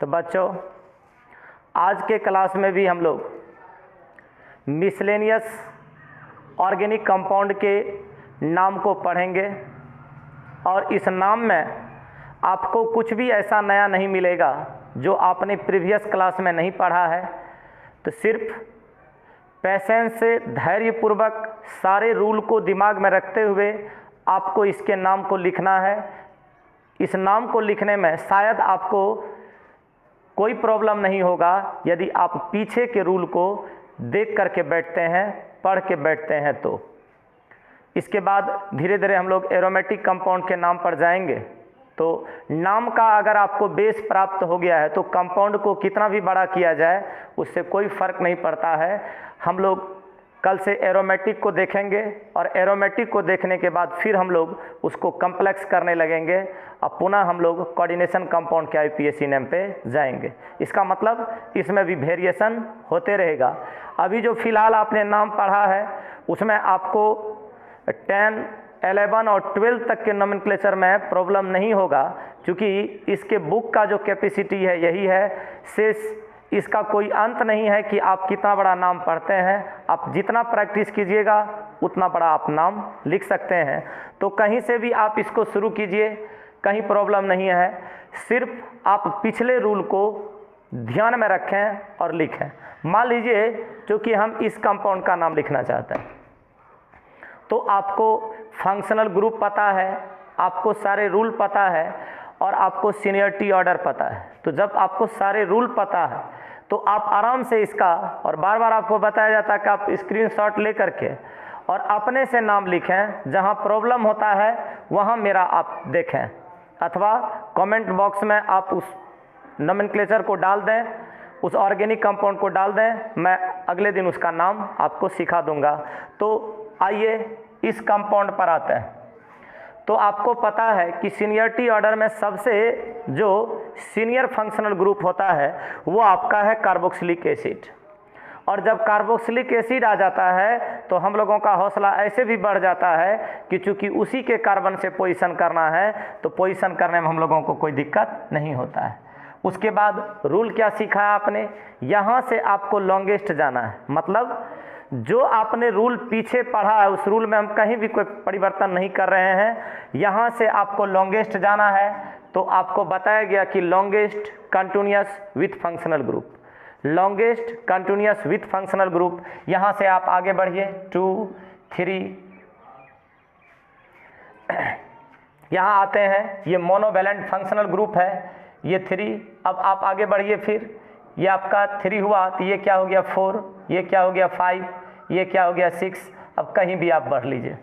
तो बच्चों, आज के क्लास में भी हम लोग मिसलेनियस ऑर्गेनिक कंपाउंड के नाम को पढ़ेंगे और इस नाम में आपको कुछ भी ऐसा नया नहीं मिलेगा जो आपने प्रीवियस क्लास में नहीं पढ़ा है। तो सिर्फ पेशेंस से धैर्यपूर्वक सारे रूल को दिमाग में रखते हुए आपको इसके नाम को लिखना है। इस नाम को लिखने में शायद आपको कोई प्रॉब्लम नहीं होगा यदि आप पीछे के रूल को देख करके बैठते हैं, पढ़ के बैठते हैं। तो इसके बाद धीरे धीरे हम लोग एरोमेटिक कंपाउंड के नाम पर जाएंगे। तो नाम का अगर आपको बेस प्राप्त हो गया है तो कंपाउंड को कितना भी बड़ा किया जाए उससे कोई फ़र्क नहीं पड़ता है। हम लोग कल से एरोमेटिक को देखेंगे और एरोमेटिक को देखने के बाद फिर हम लोग उसको कम्प्लेक्स करने लगेंगे और पुनः हम लोग कोऑर्डिनेशन कंपाउंड के आईपीएससी नेम पे जाएंगे। इसका मतलब इसमें भी वेरिएशन होते रहेगा। अभी जो फ़िलहाल आपने नाम पढ़ा है उसमें आपको 10, 11 और 12 तक के नोमेनक्लेचर में प्रॉब्लम नहीं होगा, क्योंकि इसके बुक का जो कैपेसिटी है यही है। शेष इसका कोई अंत नहीं है कि आप कितना बड़ा नाम पढ़ते हैं। आप जितना प्रैक्टिस कीजिएगा उतना बड़ा आप नाम लिख सकते हैं। तो कहीं से भी आप इसको शुरू कीजिए, कहीं प्रॉब्लम नहीं है। सिर्फ आप पिछले रूल को ध्यान में रखें और लिखें। मान लीजिए क्योंकि हम इस कंपाउंड का नाम लिखना चाहते हैं तो आपको फंक्शनल ग्रुप पता है, आपको सारे रूल पता है और आपको सीनियरिटी ऑर्डर पता है। तो जब आपको सारे रूल पता है तो आप आराम से इसका, और बार बार आपको बताया जाता है कि आप स्क्रीनशॉट ले करके और अपने से नाम लिखें। जहां प्रॉब्लम होता है वहां मेरा आप देखें, अथवा कमेंट बॉक्स में आप उस नोमेनक्लेचर को डाल दें, उस ऑर्गेनिक कंपाउंड को डाल दें। मैं अगले दिन उसका नाम आपको सिखा दूंगा। तो आइए इस कंपाउंड पर आते हैं। तो आपको पता है कि सीनियरिटी ऑर्डर में सबसे जो सीनियर फंक्शनल ग्रुप होता है वो आपका है कार्बोक्सिलिक एसिड। और जब कार्बोक्सिलिक एसिड आ जाता है तो हम लोगों का हौसला ऐसे भी बढ़ जाता है कि चूंकि उसी के कार्बन से पोजीशन करना है तो पोजीशन करने में हम लोगों को कोई दिक्कत नहीं होता है। उसके बाद रूल क्या सीखा है आपने, यहाँ से आपको लॉन्गेस्ट जाना है। मतलब जो आपने रूल पीछे पढ़ा है उस रूल में हम कहीं भी कोई परिवर्तन नहीं कर रहे हैं। यहाँ से आपको लॉन्गेस्ट जाना है। तो आपको बताया गया कि longest continuous with functional group, longest continuous with functional group. यहाँ से आप आगे बढ़िए 2, 3, यहाँ आते हैं, ये मोनोवैलेंट फंक्शनल ग्रुप है, ये 3। अब आप आगे बढ़िए, फिर ये आपका 3 हुआ तो ये क्या हो गया 4, ये क्या हो गया 5, ये क्या हो गया 6। अब कहीं भी आप बढ़ लीजिए।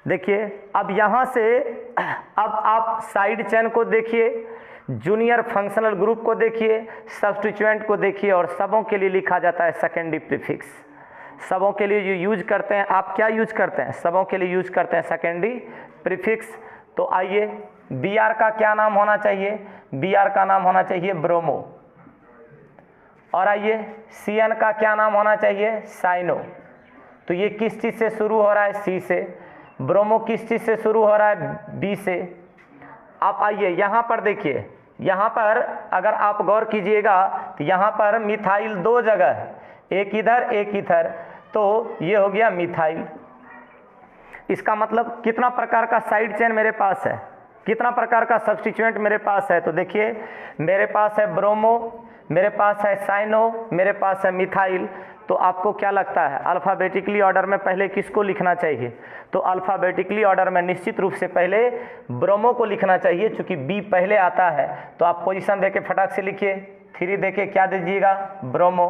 देखिए अब यहाँ से अब आप साइड चेन को देखिए, जूनियर फंक्शनल ग्रुप को देखिए, सब्स्टिट्यूएंट को देखिए। और सबों के लिए लिखा जाता है सेकेंडरी प्रीफिक्स। सबों के लिए जो यूज करते हैं, आप क्या यूज करते हैं, सबों के लिए यूज करते हैं सेकेंडरी प्रीफिक्स। तो आइए बी आर का क्या नाम होना चाहिए, बी आर का नाम होना चाहिए ब्रोमो। और आइए सी एन का क्या नाम होना चाहिए, साइनो। तो ये किस चीज़ से शुरू हो रहा है, सी से। ब्रोमो किस चीज़ से शुरू हो रहा है, बी से। आप आइए यहाँ पर देखिए, यहाँ पर अगर आप गौर कीजिएगा तो यहाँ पर मिथाइल 2 जगह है, एक इधर एक इधर। तो ये हो गया मिथाइल। इसका मतलब कितना प्रकार का साइड चेन मेरे पास है, कितना प्रकार का सब्स्टिट्यूएंट मेरे पास है। तो देखिए मेरे पास है ब्रोमो, मेरे पास है साइनो, मेरे पास है मिथाइल। तो आपको क्या लगता है अल्फ़ाबेटिकली ऑर्डर में पहले किसको लिखना चाहिए, तो अल्फ़ाबेटिकली ऑर्डर में निश्चित रूप से पहले ब्रोमो को लिखना चाहिए, क्योंकि बी पहले आता है। तो आप पोजीशन देके फटाक से लिखिए, 3 देके क्या दीजिएगा, ब्रोमो।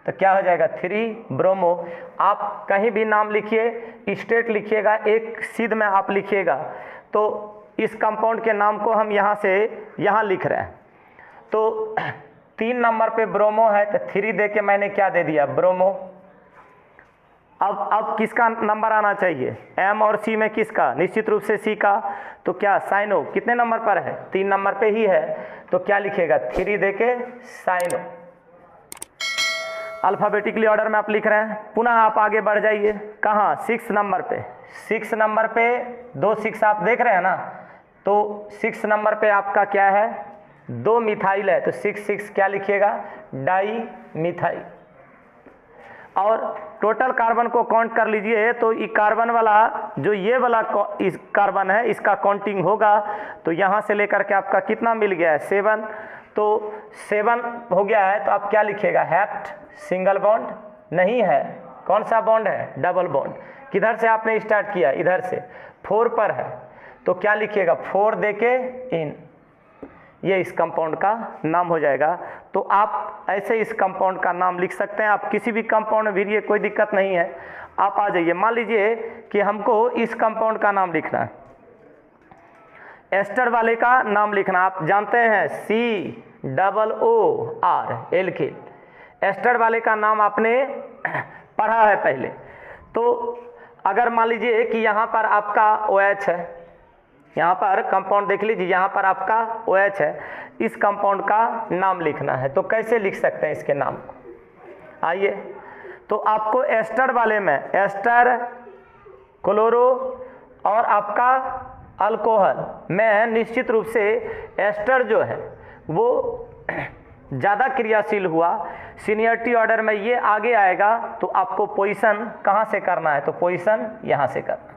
तो क्या हो जाएगा 3 ब्रोमो। आप कहीं भी नाम लिखिए, स्टेट लिखिएगा, एक सिद्ध में आप लिखिएगा। तो इस कंपाउंड के नाम को हम यहाँ से यहाँ लिख रहे हैं। तो 3 नंबर पे ब्रोमो है तो 3 दे के मैंने क्या दे दिया, ब्रोमो। अब किसका नंबर आना चाहिए, एम और सी में किसका, निश्चित रूप से सी का। तो क्या साइनो कितने नंबर पर है, 3 नंबर पे ही है। तो क्या लिखेगा, 3 दे के साइनो। अल्फ़ाबेटिकली ऑर्डर में आप लिख रहे हैं। पुनः आप आगे बढ़ जाइए, कहाँ, 6 नंबर पे। 6 नंबर पे 2 6 आप देख रहे हैं ना। तो 6 नंबर पे आपका क्या है, 2 मिथाइल है तो 6 क्या लिखिएगा, डाई मिथाइल। और टोटल कार्बन को काउंट कर लीजिए तो ये कार्बन वाला जो ये वाला इस कार्बन है इसका काउंटिंग होगा तो यहाँ से लेकर के आपका कितना मिल गया है 7, तो 7 हो गया है तो आप क्या लिखिएगा, हैप्ट, सिंगल बॉन्ड नहीं है, कौन सा बॉन्ड है, डबल बॉन्ड। किधर से आपने स्टार्ट किया, इधर से 4 पर है तो क्या लिखिएगा, 4 देके इन, ये इस कंपाउंड का नाम हो जाएगा। तो आप ऐसे इस कंपाउंड का नाम लिख सकते हैं, आप किसी भी कंपाउंड में भरिए, कोई दिक्कत नहीं है। आप आ जाइए, मान लीजिए कि हमको इस कंपाउंड का नाम लिखना है, एस्टर वाले का नाम लिखना, आप जानते हैं COOR एल्किल, एस्टर वाले का नाम आपने पढ़ा है पहले। तो अगर मान लीजिए कि यहाँ पर आपका OH है, यहाँ पर कंपाउंड देख लीजिए, यहाँ पर आपका OH है, इस कंपाउंड का नाम लिखना है, तो कैसे लिख सकते हैं इसके नाम को, आइए। तो आपको एस्टर वाले में एस्टर, क्लोरो और आपका अल्कोहल में निश्चित रूप से एस्टर जो है वो ज़्यादा क्रियाशील हुआ, सीनियरिटी ऑर्डर में ये आगे आएगा, तो आपको पोजीशन कहाँ से करना है, तो पोजीशन यहाँ से करना,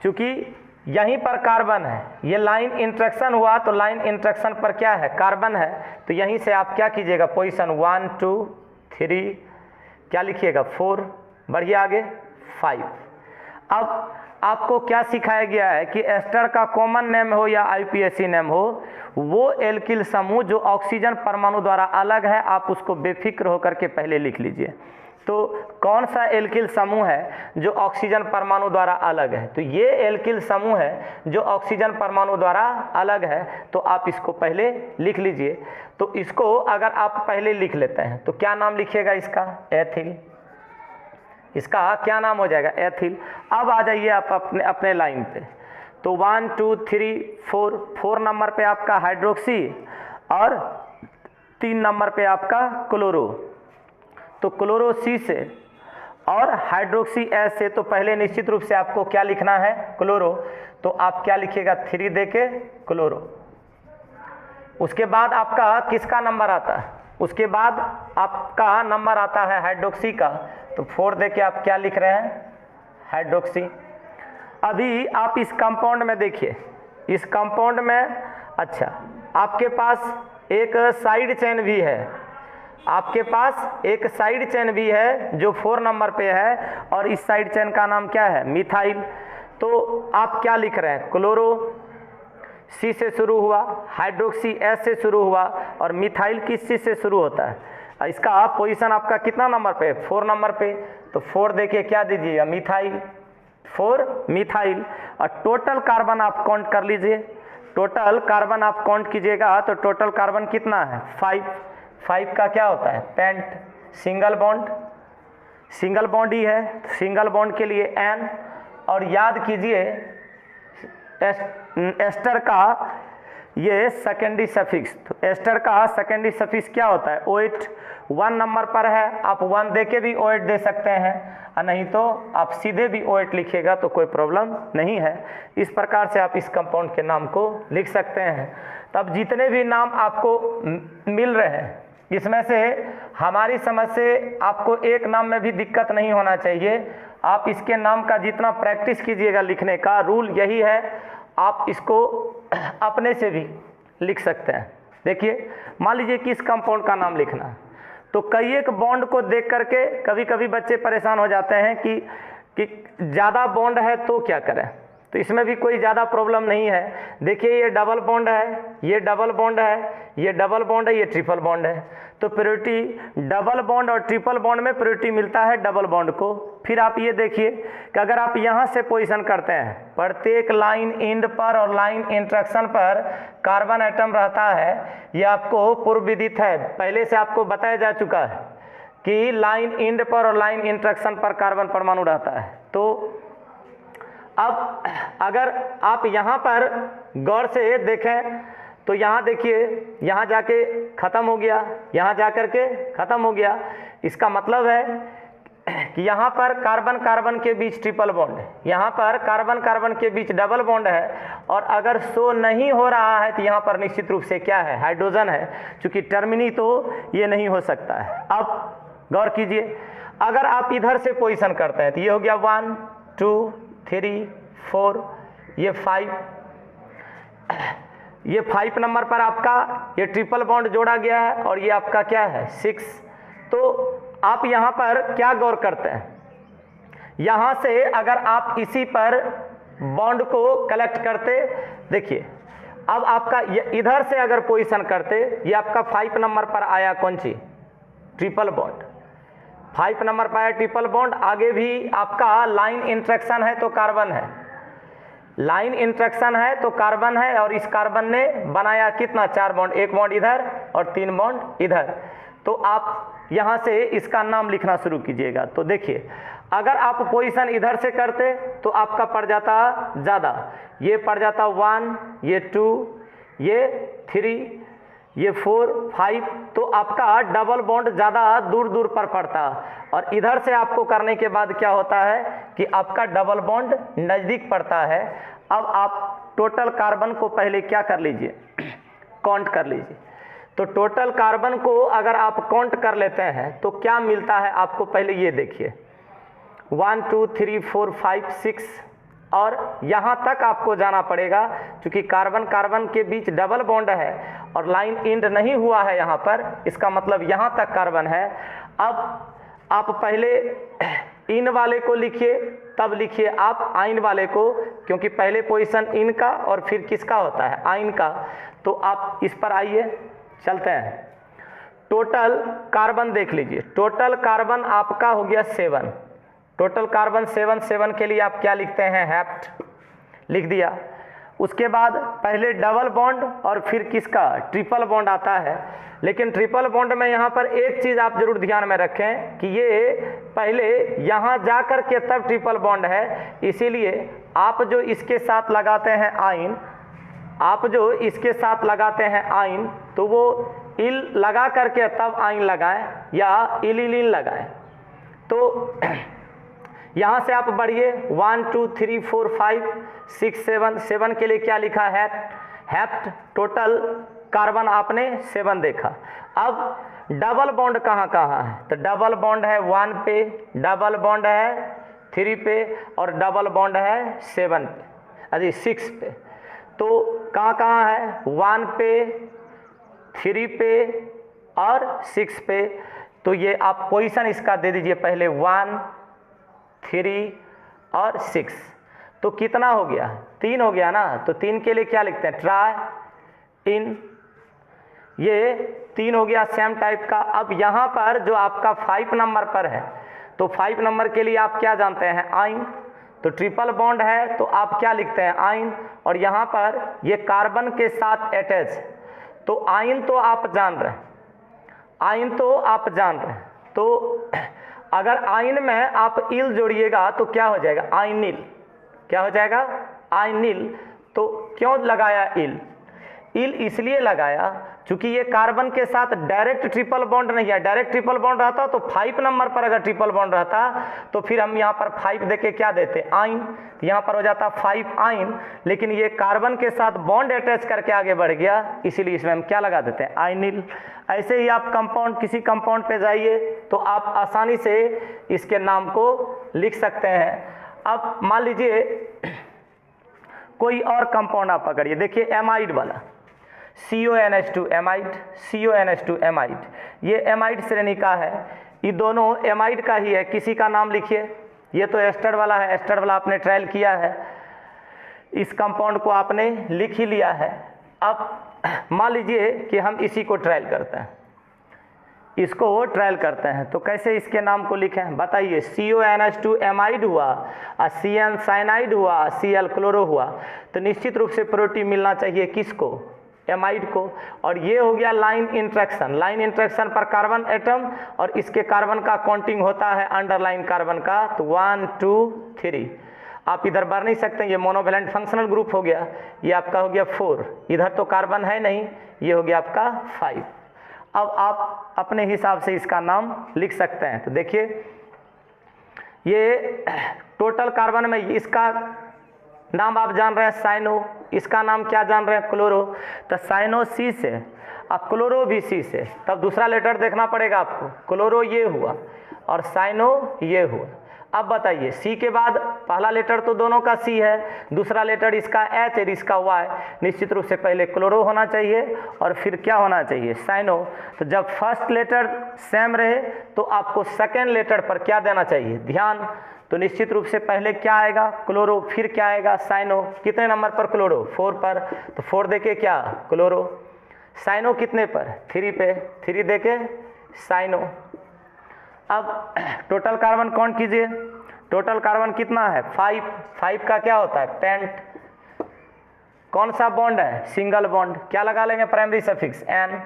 चूँकि यहीं पर कार्बन है, ये लाइन इंट्रैक्शन हुआ तो लाइन इंट्रैक्शन पर क्या है, कार्बन है, तो यहीं से आप क्या कीजिएगा, पोजीशन 1 2 3 क्या लिखिएगा 4, बढ़िए आगे 5। अब आपको क्या सिखाया गया है कि एस्टर का कॉमन नेम हो या IUPAC नेम हो, वो एल्किल समूह जो ऑक्सीजन परमाणु द्वारा अलग है, आप उसको बेफिक्र होकर के पहले लिख लीजिए। तो कौन सा एल्किल समूह है जो ऑक्सीजन परमाणु द्वारा अलग है, तो ये एल्किल समूह है जो ऑक्सीजन परमाणु द्वारा अलग है, तो आप इसको पहले लिख लीजिए। तो इसको अगर आप पहले लिख लेते हैं तो क्या नाम लिखिएगा इसका, एथिल, इसका क्या नाम हो जाएगा, एथिल। अब आ जाइए आप अपने लाइन पे, तो 1 2 3 4 नंबर पे आपका हाइड्रोक्सी और 3 नंबर पे आपका क्लोरो, तो क्लोरो C से और हाइड्रोक्सी S से, तो पहले निश्चित रूप से आपको क्या लिखना है, क्लोरो, तो आप क्या लिखिएगा 3 देके क्लोरो। उसके बाद आपका किसका नंबर आता है, उसके बाद आपका नंबर आता है हाइड्रोक्सी का, तो 4 देके आप क्या लिख रहे हैं, हाइड्रोक्सी। अभी आप इस कंपाउंड में देखिए, इस कंपाउंड में अच्छा आपके पास एक साइड चेन भी है, आपके पास एक साइड चेन भी है जो 4 नंबर पे है, और इस साइड चेन का नाम क्या है, मिथाइल। तो आप क्या लिख रहे हैं, क्लोरो C से शुरू हुआ, हाइड्रोक्सी S से शुरू हुआ, और मिथाइल किस चीज़ से शुरू होता है, इसका पोजीशन आपका कितना नंबर पे, 4 नंबर पे, तो 4 देखिए क्या दीजिएगा, मिथाइल, 4 मिथाइल। और टोटल कार्बन आप काउंट कर लीजिए, टोटल कार्बन आप काउंट कीजिएगा तो टोटल कार्बन कितना है, 5 का क्या होता है, पेंट, सिंगल बॉन्ड ही है, सिंगल बॉन्ड के लिए N। और याद कीजिए एस्टर का ये सेकेंडरी सफिक्स, तो एस्टर का सेकेंडरी सफिक्स क्या होता है, OH 1 नंबर पर है, आप 1 दे के भी OH दे सकते हैं, और नहीं तो आप सीधे भी OH लिखिएगा तो कोई प्रॉब्लम नहीं है। इस प्रकार से आप इस कंपाउंड के नाम को लिख सकते हैं। तब जितने भी नाम आपको मिल रहे हैं इसमें से हमारी समझ से आपको एक नाम में भी दिक्कत नहीं होना चाहिए, आप इसके नाम का जितना प्रैक्टिस कीजिएगा लिखने का, रूल यही है, आप इसको अपने से भी लिख सकते हैं। देखिए मान लीजिए कि इस कंपाउंड का नाम लिखना है, तो कई एक बॉन्ड को देख करके कभी कभी बच्चे परेशान हो जाते हैं कि ज़्यादा बॉन्ड है तो क्या करें, तो इसमें भी कोई ज़्यादा प्रॉब्लम नहीं है। देखिए ये डबल बॉन्ड है, ये डबल बॉन्ड है, ये डबल बॉन्ड है, ये ट्रिपल बॉन्ड है, तो प्रायोरिटी डबल बॉन्ड और ट्रिपल बॉन्ड में प्रायोरिटी मिलता है डबल बॉन्ड को। फिर आप ये देखिए कि अगर आप यहाँ से पोजीशन करते हैं, प्रत्येक लाइन एंड पर और लाइन इंट्रैक्शन पर कार्बन एटम रहता है, ये आपको पूर्व विदित है, पहले से आपको बताया जा चुका है कि लाइन एंड पर और लाइन इंट्रैक्शन पर कार्बन परमाणु रहता है। तो अब अगर आप यहाँ पर गौर से देखें तो यहाँ देखिए, यहाँ जाके ख़त्म हो गया, यहाँ जा कर के ख़त्म हो गया। इसका मतलब है कि यहाँ पर कार्बन कार्बन के बीच ट्रिपल बॉन्ड है, यहाँ पर कार्बन कार्बन के बीच डबल बॉन्ड है, और अगर शो नहीं हो रहा है तो यहाँ पर निश्चित रूप से क्या है, हाइड्रोजन है, क्योंकि टर्मिनी तो ये नहीं हो सकता है। अब गौर कीजिए, अगर आप इधर से पोजीशन करते हैं तो ये हो गया 1 2 3 4, ये 5, ये 5 नंबर पर आपका ये ट्रिपल बॉन्ड जोड़ा गया है, और ये आपका क्या है 6। तो आप यहाँ पर क्या गौर करते हैं, यहाँ से अगर आप इसी पर बॉन्ड को कलेक्ट करते, देखिए अब आपका इधर से अगर पोजीशन करते, ये आपका 5 नंबर पर आया कौन सी, ट्रिपल बॉन्ड, 5 नंबर पर आया ट्रिपल बॉन्ड। आगे भी आपका लाइन इंट्रैक्शन है तो कार्बन है, लाइन इंट्रैक्शन है तो कार्बन है, और इस कार्बन ने बनाया कितना, 4 बॉन्ड, 1 बॉन्ड इधर और 3 बॉन्ड इधर। तो आप यहाँ से इसका नाम लिखना शुरू कीजिएगा। तो देखिए अगर आप पोजीशन इधर से करते तो आपका पड़ जाता ज़्यादा, ये पड़ जाता 1, ये 2, ये 3, ये 4 5, तो आपका डबल बॉन्ड ज़्यादा दूर दूर पर पड़ता, और इधर से आपको करने के बाद क्या होता है कि आपका डबल बॉन्ड नज़दीक पड़ता है। अब आप टोटल कार्बन को पहले क्या कर लीजिए, काउंट कर लीजिए। तो टोटल कार्बन को अगर आप काउंट कर लेते हैं तो क्या मिलता है आपको, पहले ये देखिए 1 2 3 4 5 6, और यहाँ तक आपको जाना पड़ेगा, क्योंकि कार्बन कार्बन के बीच डबल बॉन्ड है और लाइन इंड नहीं हुआ है यहाँ पर, इसका मतलब यहाँ तक कार्बन है। अब आप पहले इन वाले को लिखिए, तब लिखिए आप आइन वाले को, क्योंकि पहले पोजीशन इन का और फिर किसका होता है, आइन का। तो आप इस पर आइए, चलते हैं। टोटल कार्बन देख लीजिए, टोटल कार्बन आपका हो गया 7, टोटल कार्बन 7 के लिए आप क्या लिखते हैं, हैप्ट लिख दिया। उसके बाद पहले डबल बॉन्ड और फिर किसका, ट्रिपल बॉन्ड आता है। लेकिन ट्रिपल बॉन्ड में यहाँ पर एक चीज़ आप जरूर ध्यान में रखें कि ये पहले यहाँ जा कर के तब ट्रिपल बॉन्ड है, इसीलिए आप जो इसके साथ लगाते हैं आइन, आप जो इसके साथ लगाते हैं आइन, तो वो इल लगा करके तब आइन लगाएं या इलिलीन लगाएं। तो यहाँ से आप बढ़िए 1 2 3 4 5 6 7, 7 के लिए क्या लिखा है, हैप्ट। टोटल कार्बन आपने 7 देखा। अब डबल बॉन्ड कहाँ कहाँ है, तो डबल बॉन्ड है 1 पे, डबल बॉन्ड है 3 पे, और डबल बॉन्ड है 7 पे, अरे 6 पे। तो कहाँ कहाँ है, 1 पे, 3 पे और 6 पे। तो ये आप पोजीशन इसका दे दीजिए पहले 1 3 और 6। तो कितना हो गया, 3 हो गया ना। तो 3 के लिए क्या लिखते हैं, ट्राई इन, ये 3 हो गया सेम टाइप का। अब यहाँ पर जो आपका 5 नंबर पर है, तो 5 नंबर के लिए आप क्या जानते हैं, आइन। तो ट्रिपल बॉन्ड है तो आप क्या लिखते हैं, आइन। और यहाँ पर ये कार्बन के साथ अटैच, तो आइन तो आप जान रहे हैं, आइन तो आप जान रहे हैं। तो अगर आइन में आप इल जोड़िएगा तो क्या हो जाएगा, आइनिल। क्या हो जाएगा, आइनिल। तो क्यों लगाया इल, इल इसलिए लगाया क्योंकि ये कार्बन के साथ डायरेक्ट ट्रिपल बॉन्ड नहीं है। डायरेक्ट ट्रिपल बॉन्ड रहता तो 5 नंबर पर अगर ट्रिपल बॉन्ड रहता तो फिर हम यहाँ पर 5 देके क्या देते, आइन। तो यहाँ पर हो जाता 5 आइन, लेकिन ये कार्बन के साथ बॉन्ड अटैच करके आगे बढ़ गया, इसीलिए इसमें हम क्या लगा देते हैं, आइनिल। ऐसे ही आप कंपाउंड, किसी कंपाउंड पे जाइए तो आप आसानी से इसके नाम को लिख सकते हैं। अब मान लीजिए कोई और कंपाउंड आप पकड़िए, देखिए एमाइड वाला, CONH2 एमाइड, CONH2 एमाइड, ये एमाइड श्रेणी का है। ये दोनों एमाइड का ही है, किसी का नाम लिखिए। ये तो एस्टर वाला है, एस्टर वाला आपने ट्रायल किया है, इस कंपाउंड को आपने लिख ही लिया है। अब मान लीजिए कि हम इसी को ट्रायल करते हैं, इसको ट्रायल करते हैं, तो कैसे इसके नाम को लिखें बताइए। CONH2 एमाइड हुआ, CN साइनाइड हुआ, Cl क्लोरो हुआ, तो निश्चित रूप से प्रोटीन मिलना चाहिए किसको, एमाइड को। और ये हो गया लाइन इंट्रैक्शन, लाइन इंट्रैक्शन पर कार्बन एटम, और इसके कार्बन का काउंटिंग होता है अंडरलाइन कार्बन का, तो 1 2 3। आप इधर बढ़ नहीं सकते, ये मोनोवैलेंट फंक्शनल ग्रुप हो गया, ये आपका हो गया 4, इधर तो कार्बन है नहीं, ये हो गया आपका 5। अब आप अपने हिसाब से इसका नाम लिख सकते हैं। तो देखिए ये टोटल कार्बन में इसका नाम आप जान रहे हैं साइनो, इसका नाम क्या जान रहे हैं क्लोरो, तो साइनो सी से और क्लोरो भी सी से, तब दूसरा लेटर देखना पड़ेगा आपको। क्लोरो ये हुआ और साइनो ये हुआ। अब बताइए सी के बाद पहला लेटर तो दोनों का सी है, दूसरा लेटर इसका एच और इसका वाई, निश्चित रूप से पहले क्लोरो होना चाहिए और फिर क्या होना चाहिए साइनो। तो जब फर्स्ट लेटर सेम रहे तो आपको सेकेंड लेटर पर क्या देना चाहिए ध्यान, तो निश्चित रूप से पहले क्या आएगा क्लोरो, फिर क्या आएगा साइनो। कितने नंबर पर क्लोरो 4 पर, तो 4 देके क्या क्लोरो, साइनो कितने पर 3 पे, 3 देके साइनो। अब टोटल कार्बन काउंट कीजिए, टोटल कार्बन कितना है 5, 5 का क्या होता है पेंट, कौन सा बॉन्ड है सिंगल बॉन्ड, क्या लगा लेंगे प्राइमरी सफिक्स एन,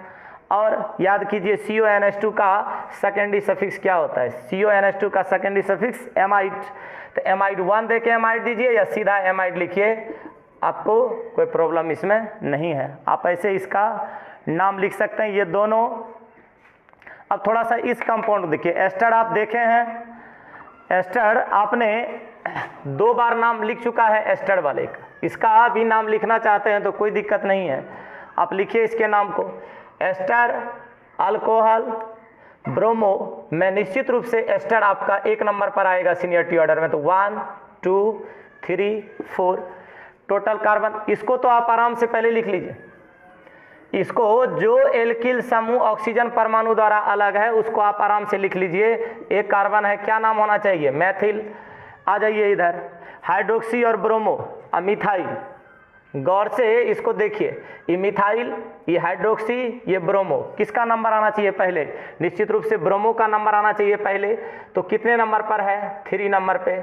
और याद कीजिए CONH2 का सेकेंडरी सफिक्स क्या होता है, CONH2 का सेकेंडरी सफिक्स एमाइड, तो एमाइड 1 देके एमाइड दीजिए या सीधा एमाइड लिखिए, आपको कोई प्रॉब्लम इसमें नहीं है। आप ऐसे इसका नाम लिख सकते हैं ये दोनों। अब थोड़ा सा इस कंपाउंड देखिए, एस्टर आप देखे हैं, एस्टर आपने 2 बार नाम लिख चुका है एस्टर वाले का, इसका भी नाम लिखना चाहते हैं तो कोई दिक्कत नहीं है, आप लिखिए इसके नाम को एस्टर अल्कोहल ब्रोमो में। निश्चित रूप से एस्टर आपका 1 नंबर पर आएगा सीनियरिटी ऑर्डर में, तो 1 2 3 4 टोटल कार्बन। इसको तो आप आराम से पहले लिख लीजिए, इसको जो एल्किल समूह ऑक्सीजन परमाणु द्वारा अलग है उसको आप आराम से लिख लीजिए। एक कार्बन है, क्या नाम होना चाहिए मैथिल। आ जाइए इधर, हाइड्रोक्सी और ब्रोमो मिथाइल, गौर से इसको देखिए, ये मिथाइल, ये हाइड्रोक्सी, ये ब्रोमो, किसका नंबर आना चाहिए पहले, निश्चित रूप से ब्रोमो का नंबर आना चाहिए पहले। तो कितने नंबर पर है 3 नंबर पे,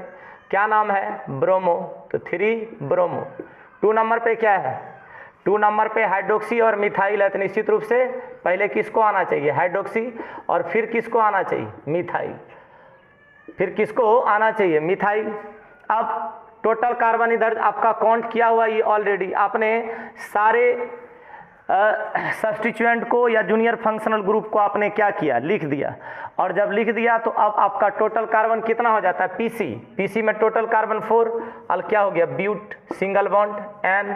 क्या नाम है ब्रोमो, तो 3 ब्रोमो। 2 नंबर पे क्या है, 2 नंबर पे हाइड्रोक्सी और मिथाइल है, तो निश्चित रूप से पहले किसको आना चाहिए हाइड्रोक्सी, और फिर किसको आना चाहिए मिथाइल, फिर किसको आना चाहिए मिथाइल। अब टोटल कार्बन इधर आपका काउंट किया हुआ, ये ऑलरेडी आपने सारे सब्स्टिट्यूएंट को या जूनियर फंक्शनल ग्रुप को आपने क्या किया लिख दिया, और जब लिख दिया तो अब आपका टोटल कार्बन कितना हो जाता है पीसी, पीसी में टोटल कार्बन 4, और क्या हो गया ब्यूट सिंगल बॉन्ड एन,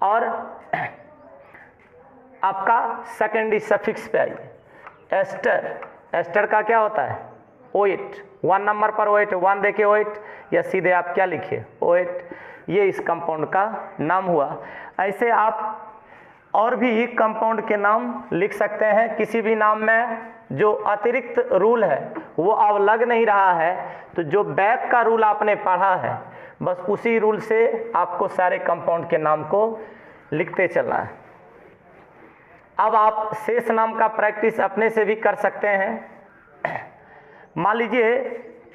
और आपका सेकेंडरी सफिक्स पे आइए एस्टर, एस्टर का क्या होता है OH, 1 नंबर पर OH, 1 देके OH, या सीधे आप क्या लिखिए OH, ये इस कंपाउंड का नाम हुआ। ऐसे आप और भी कंपाउंड के नाम लिख सकते हैं, किसी भी नाम में जो अतिरिक्त रूल है वो अब लग नहीं रहा है, तो जो बैक का रूल आपने पढ़ा है बस उसी रूल से आपको सारे कंपाउंड के नाम को लिखते चलना है। अब आप शेष नाम का प्रैक्टिस अपने से भी कर सकते हैं। मान लीजिए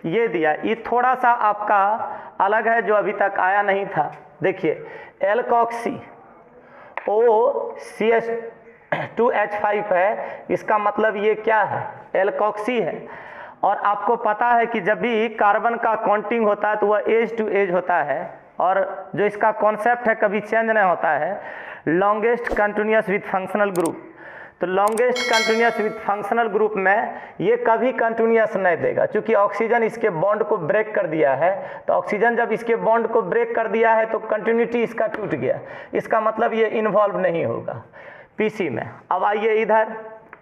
ये दिया, ये थोड़ा सा आपका अलग है जो अभी तक आया नहीं था। देखिए एल्कोक्सी OCH2H5 है, इसका मतलब ये क्या है एल्कोक्सी है। और आपको पता है कि जब भी कार्बन का काउंटिंग होता है तो वह एज टू एज होता है, और जो इसका कॉन्सेप्ट है कभी चेंज नहीं होता है, longest continuous with functional group. तो longest continuous with functional group में ये कभी कंटिन्यूअस नहीं देगा, क्योंकि ऑक्सीजन इसके बॉन्ड को ब्रेक कर दिया है। तो ऑक्सीजन जब इसके बॉन्ड को ब्रेक कर दिया है तो कंटिन्यूटी इसका टूट गया, इसका मतलब ये इन्वॉल्व नहीं होगा पीसी में। अब आइए इधर,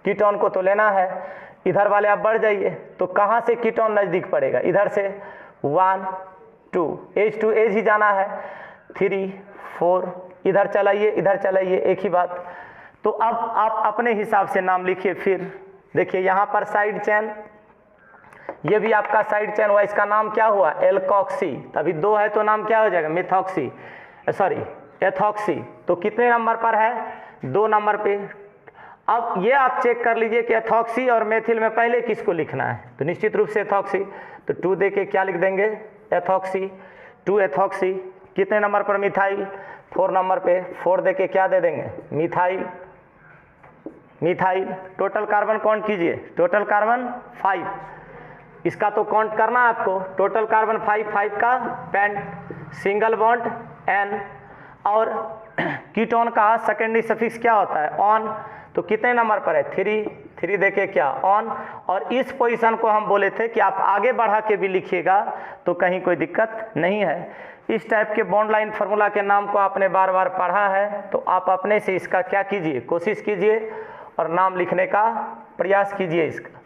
कीटोन को तो लेना है, इधर वाले आप बढ़ जाइए, तो कहाँ से कीटोन नज़दीक पड़ेगा, इधर से 1 2 एज टू एज ही जाना है, 3 4 इधर चलाइए, इधर चलाइए, एक ही बात। तो अब आप अपने हिसाब से नाम लिखिए। फिर देखिए यहाँ पर साइड चेन, ये भी आपका साइड चेन हुआ, इसका नाम क्या हुआ एल्कोक्सी, अभी 2 है तो नाम क्या हो जाएगा मिथॉक्सी, सॉरी एथॉक्सी। तो कितने नंबर पर है 2 नंबर पे। अब ये आप चेक कर लीजिए कि एथॉक्सी और मेथिल में पहले किसको लिखना है, तो निश्चित रूप से एथॉक्सी, तो 2 दे के क्या लिख देंगे एथॉक्सी, 2 एथॉक्सी। कितने नंबर पर मिथाइल 4 नंबर पे, 4 दे के क्या दे देंगे methyl, methyl. Total carbon count कीजिए, टोटल कार्बन 5, इसका तो काउंट करना है आपको, टोटल कार्बन 5, 5 का पेंट सिंगल बॉन्ड एन, और कीटोन का सेकेंडरी सफिक्स क्या होता है ऑन। तो कितने नंबर पर है 3 3 देके क्या ऑन, और इस पोजीशन को हम बोले थे कि आप आगे बढ़ा के भी लिखिएगा तो कहीं कोई दिक्कत नहीं है। इस टाइप के बॉन्ड लाइन फार्मूला के नाम को आपने बार बार पढ़ा है, तो आप अपने से इसका क्या कीजिए, कोशिश कीजिए और नाम लिखने का प्रयास कीजिए। इसका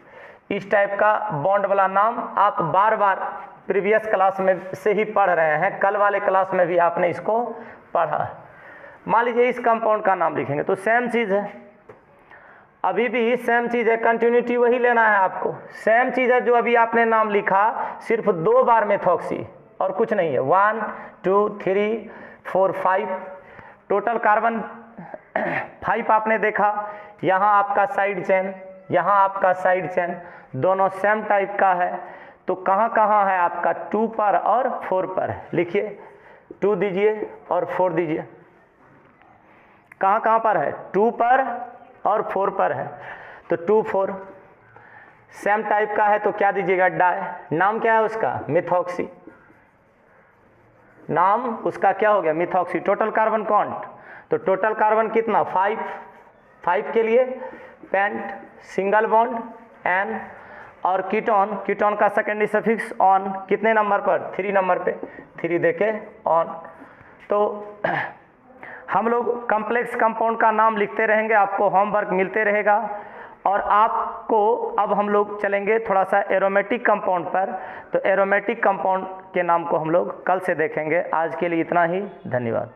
इस टाइप का बॉन्ड वाला नाम आप बार बार प्रीवियस क्लास में से ही पढ़ रहे हैं, कल वाले क्लास में भी आपने इसको पढ़ा। मान लीजिए इस कंपाउंड का नाम लिखेंगे तो सेम चीज़ है, अभी भी सेम चीज़ है, कंटिन्यूटी वही लेना है आपको। सेम चीज़ है जो अभी आपने नाम लिखा, सिर्फ 2 बार मेथॉक्सी और कुछ नहीं है। 1 2 3 4 5 टोटल कार्बन 5 आपने देखा। यहाँ आपका साइड चेन, यहाँ आपका साइड चेन, दोनों सेम टाइप का है। तो कहाँ कहाँ है आपका 2 पर और 4 पर, लिखिए 2 दीजिए और 4 दीजिए। कहाँ कहाँ पर है, 2 पर और 4 पर है। तो 2 4 सेम टाइप का है तो क्या दीजिएगा, डाई। नाम क्या है उसका, मिथॉक्सी। नाम उसका क्या हो गया, मिथॉक्सी। टोटल कार्बन काउंट, तो टोटल कार्बन कितना 5 के लिए पेंट सिंगल बॉन्ड एन, और कीटोन, कीटोन का सेकेंडरी सफिक्स ऑन, कितने नंबर पर, 3 नंबर पे, 3 देके ऑन। तो हम लोग कॉम्प्लेक्स कंपाउंड का नाम लिखते रहेंगे, आपको होमवर्क मिलते रहेगा। और आपको अब हम लोग चलेंगे थोड़ा सा एरोमेटिक कंपाउंड पर, तो एरोमेटिक कंपाउंड के नाम को हम लोग कल से देखेंगे। आज के लिए इतना ही, धन्यवाद।